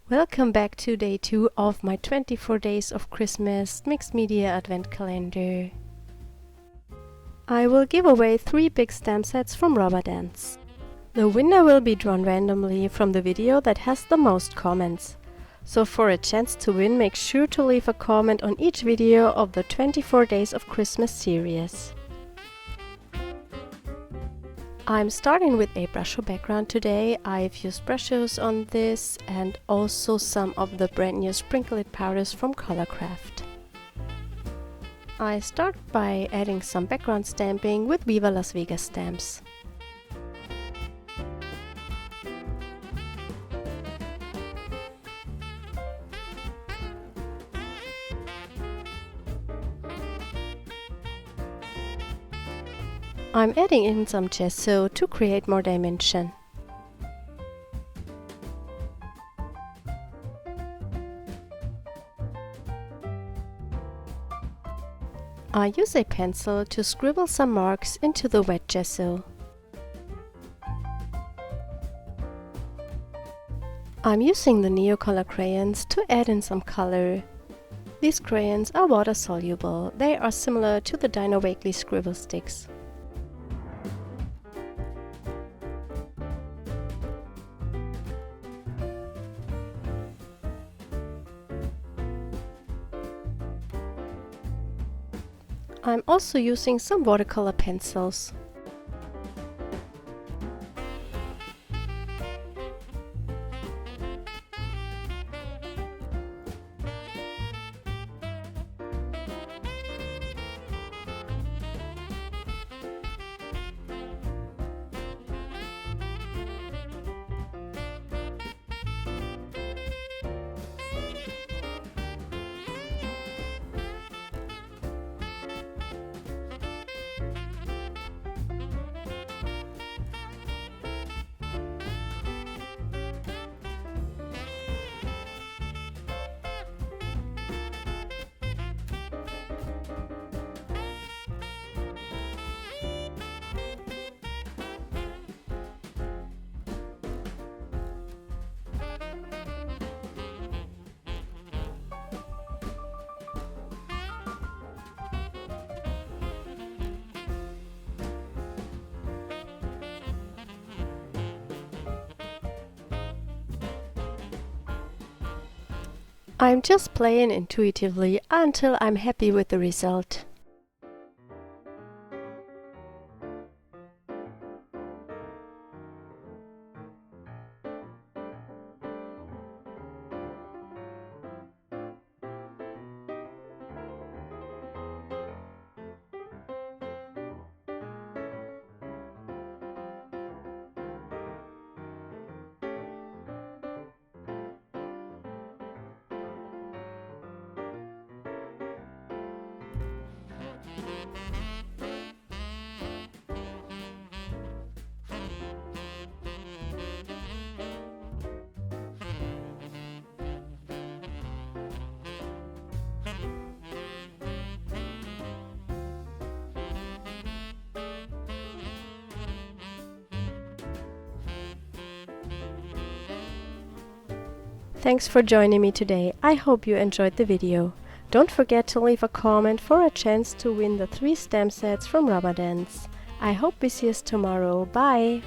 Welcome back to day 2 of my 24 days of Christmas mixed media advent calendar. I will give away 3 big stamp sets from Rubber Dance. The winner will be drawn randomly from the video that has the most comments. So for a chance to win, make sure to leave a comment on each video of the 24 days of Christmas series. I'm starting with a Brushos background today. I've used Brushos on this and also some of the brand new Sprinkle It powders from Colorcraft. I start by adding some background stamping with Viva Las VegaStamps. I'm adding in some gesso to create more dimension. I use a pencil to scribble some marks into the wet gesso. I'm using the Neocolor Crayons to add in some color. These crayons are water soluble. They are similar to the Dino Wakely scribble sticks. I'm also using some watercolor pencils. I'm just playing intuitively until I'm happy with the result. Thanks for joining me today. I hope you enjoyed the video. Don't forget to leave a comment for a chance to win the 3 stamp sets from Rubber Dance. I hope we see us tomorrow. Bye!